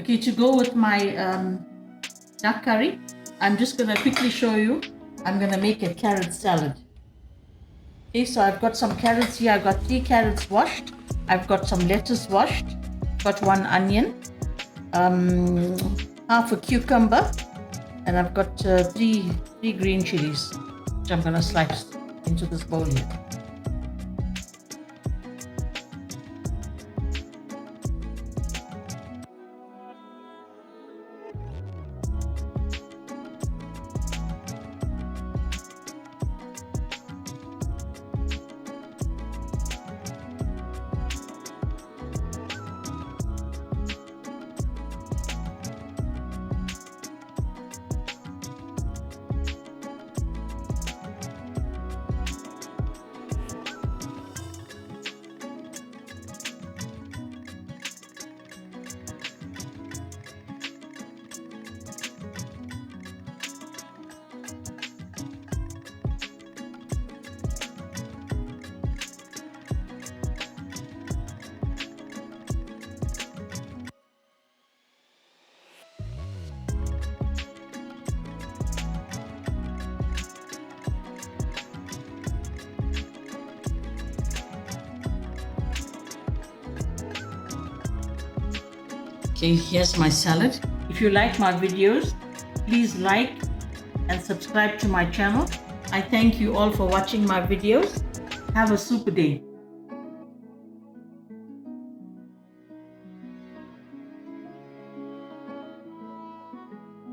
Okay, to go with my duck curry, I'm just going to quickly show you. I'm going to make a carrot salad. Okay, so I've got some carrots here. I've got 3 carrots washed. I've got some lettuce washed. Got 1 onion, half a cucumber, and I've got three green chilies, which I'm going to slice into this bowl here. Okay, here's my salad. If you like my videos, please like and subscribe to my channel. I thank you all for watching my videos. Have a super day.